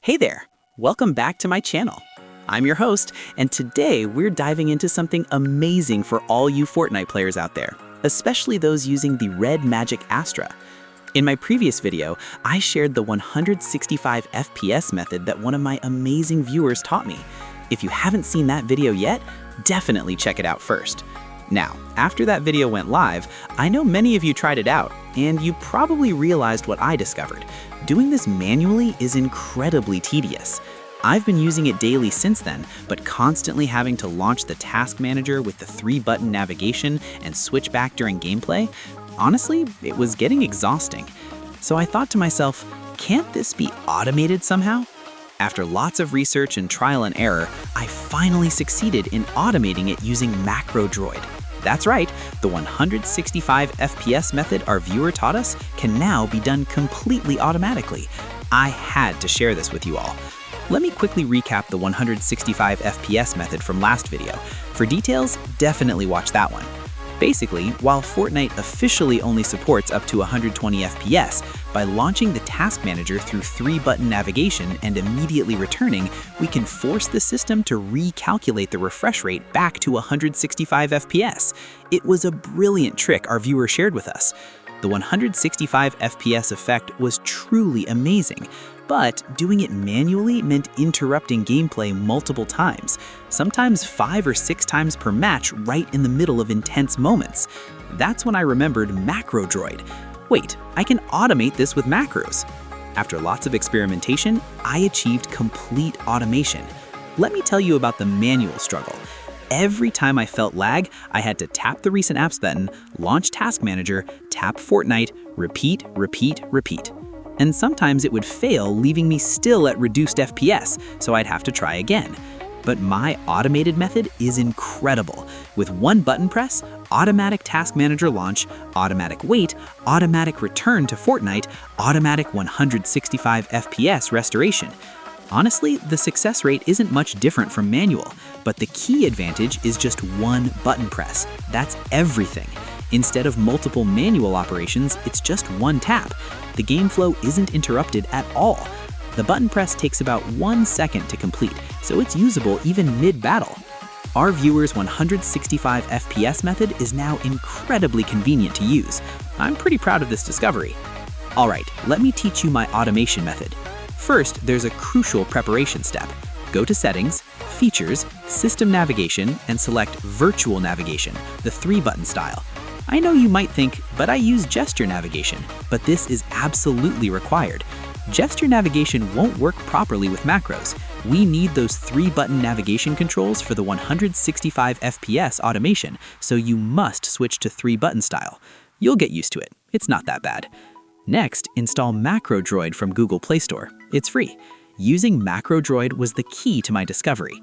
Hey there! Welcome back to my channel. I'm your host, and today we're diving into something amazing for all you Fortnite players out there, especially those using the REDMAGIC Astra. In my previous video, I shared the 165 FPS method that one of my amazing viewers taught me. If you haven't seen that video yet, definitely check it out first. Now, after that video went live, I know many of you tried it out, and you probably realized what I discovered. Doing this manually is incredibly tedious. I've been using it daily since then, but constantly having to launch the task manager with the 3-button navigation and switch back during gameplay, honestly, it was getting exhausting. So I thought to myself, can't this be automated somehow? After lots of research and trial and error, I finally succeeded in automating it using MacroDroid. That's right, the 165 FPS method our viewer taught us can now be done completely automatically. I had to share this with you all. Let me quickly recap the 165 FPS method from last video. For details, definitely watch that one. Basically, while Fortnite officially only supports up to 120 FPS, by launching the task manager through 3-button navigation and immediately returning, we can force the system to recalculate the refresh rate back to 165 FPS. It was a brilliant trick our viewer shared with us. The 165 FPS effect was truly amazing, but doing it manually meant interrupting gameplay multiple times, sometimes 5 or 6 times per match right in the middle of intense moments. That's when I remembered MacroDroid. Wait, I can automate this with macros. After lots of experimentation, I achieved complete automation. Let me tell you about the manual struggle. Every time I felt lag, I had to tap the Recent Apps button, launch Task Manager, tap Fortnite, repeat, repeat, repeat. And sometimes it would fail, leaving me still at reduced FPS, so I'd have to try again. But my automated method is incredible. With one button press, automatic Task Manager launch, automatic wait, automatic return to Fortnite, automatic 165 FPS restoration. Honestly, the success rate isn't much different from manual, but the key advantage is just one button press. That's everything. Instead of multiple manual operations, it's just one tap. The game flow isn't interrupted at all. The button press takes about 1 second to complete, so it's usable even mid-battle. Our viewer's 165 FPS method is now incredibly convenient to use. I'm pretty proud of this discovery. All right, let me teach you my automation method. First, there's a crucial preparation step. Go to Settings, Features, System Navigation, and select Virtual Navigation, the 3-button style. I know you might think, but I use gesture navigation, but this is absolutely required. Gesture navigation won't work properly with macros. We need those 3-button navigation controls for the 165 FPS automation, so you must switch to 3-button style. You'll get used to it. It's not that bad. Next, install MacroDroid from Google Play Store. It's free. Using MacroDroid was the key to my discovery.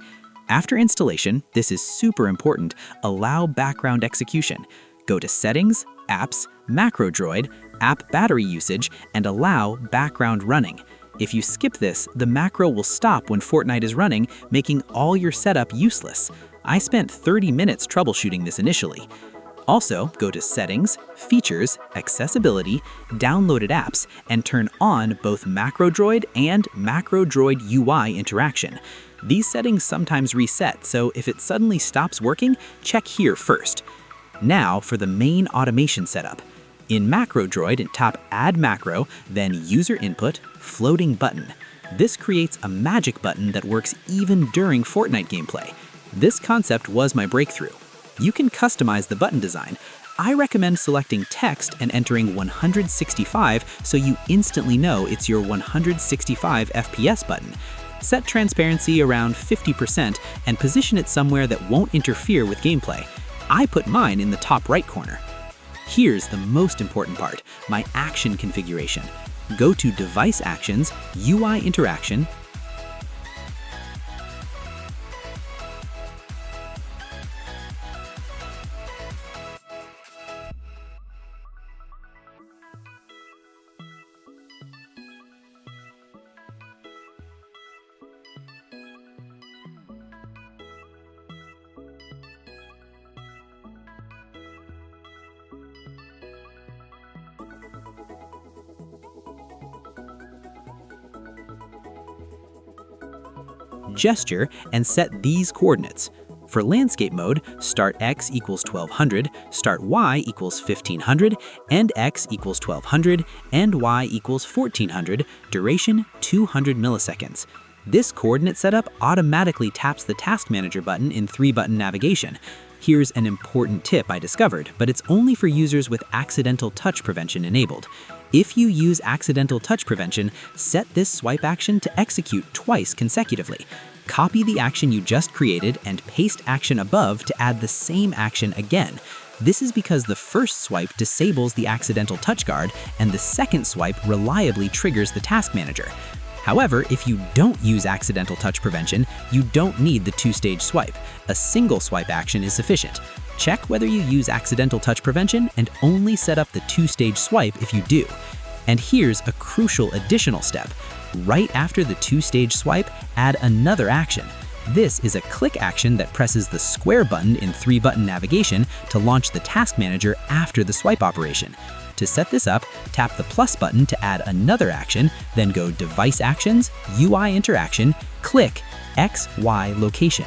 After installation, this is super important, allow background execution. Go to Settings, Apps, MacroDroid, App Battery Usage, and allow background running. If you skip this, the macro will stop when Fortnite is running, making all your setup useless. I spent 30 minutes troubleshooting this initially. Also, go to Settings, Features, Accessibility, Downloaded Apps, and turn on both MacroDroid and MacroDroid UI interaction. These settings sometimes reset, so if it suddenly stops working, check here first. Now for the main automation setup. In MacroDroid, tap Add Macro, then User Input, Floating Button. This creates a magic button that works even during Fortnite gameplay. This concept was my breakthrough. You can customize the button design. I recommend selecting text and entering 165 so you instantly know it's your 165 FPS button. Set transparency around 50% and position it somewhere that won't interfere with gameplay. I put mine in the top right corner. Here's the most important part, my action configuration. Go to Device Actions, UI Interaction, gesture, and set these coordinates. For landscape mode, start x equals 1200, start y equals 1500, end x equals 1200, end y equals 1400, duration 200 milliseconds. This coordinate setup automatically taps the Task Manager button in 3-button navigation. Here's an important tip I discovered, but it's only for users with accidental touch prevention enabled. If you use accidental touch prevention, set this swipe action to execute twice consecutively. Copy the action you just created and paste action above to add the same action again. This is because the first swipe disables the accidental touch guard, and the second swipe reliably triggers the Task Manager. However, if you don't use accidental touch prevention, you don't need the 2-stage swipe. A single swipe action is sufficient. Check whether you use accidental touch prevention and only set up the 2-stage swipe if you do. And here's a crucial additional step. Right after the 2-stage swipe, add another action. This is a click action that presses the square button in 3-button navigation to launch the Task Manager after the swipe operation. To set this up, tap the plus button to add another action, then go Device Actions, UI Interaction, click X, Y Location.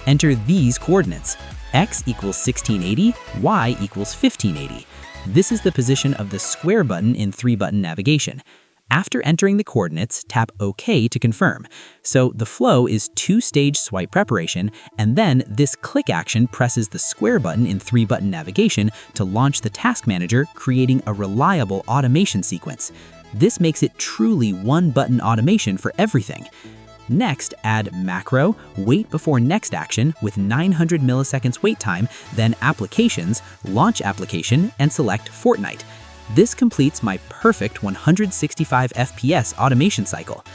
Enter these coordinates. X equals 1680, Y equals 1580. This is the position of the square button in 3-button navigation. After entering the coordinates, tap OK to confirm. So the flow is 2-stage swipe preparation, and then this click action presses the square button in 3-button navigation to launch the Task Manager, creating a reliable automation sequence. This makes it truly one-button automation for everything. Next, add macro, wait before next action with 900 milliseconds wait time, then Applications, launch application, and select Fortnite. This completes my perfect 165 FPS automation cycle.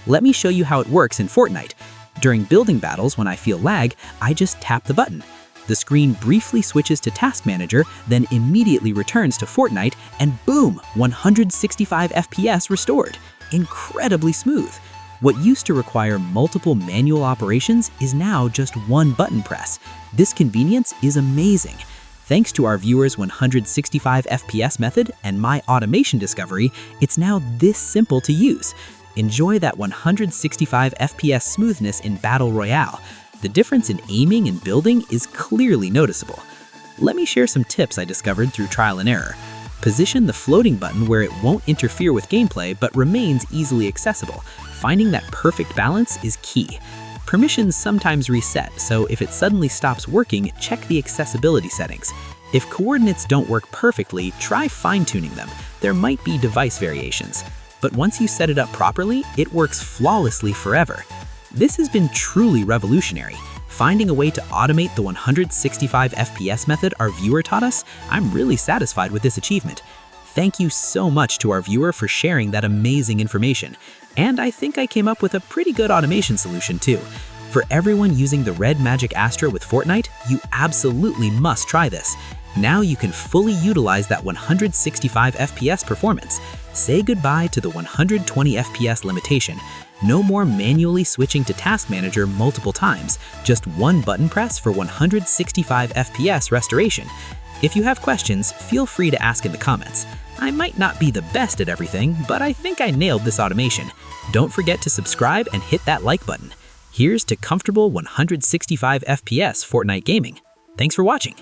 Let me show you how it works in Fortnite. During building battles, when I feel lag, I just tap the button. The screen briefly switches to Task Manager, then immediately returns to Fortnite, and boom, 165 FPS restored. Incredibly smooth. What used to require multiple manual operations is now just one button press. This convenience is amazing. Thanks to our viewers' 165 FPS method and my automation discovery, it's now this simple to use. Enjoy that 165 FPS smoothness in Battle Royale. The difference in aiming and building is clearly noticeable. Let me share some tips I discovered through trial and error. Position the floating button where it won't interfere with gameplay but remains easily accessible. Finding that perfect balance is key. Permissions sometimes reset, so if it suddenly stops working, check the accessibility settings. If coordinates don't work perfectly, try fine-tuning them. There might be device variations. But once you set it up properly, it works flawlessly forever. This has been truly revolutionary. Finding a way to automate the 165 FPS method our viewer taught us, I'm really satisfied with this achievement. Thank you so much to our viewer for sharing that amazing information. And I think I came up with a pretty good automation solution too. For everyone using the REDMAGIC Astra with Fortnite, you absolutely must try this. Now you can fully utilize that 165 FPS performance. Say goodbye to the 120 FPS limitation. No more manually switching to Task Manager multiple times, just one button press for 165 FPS restoration. If you have questions, feel free to ask in the comments. I might not be the best at everything, but I think I nailed this automation. Don't forget to subscribe and hit that like button. Here's to comfortable 165 FPS Fortnite gaming. Thanks for watching.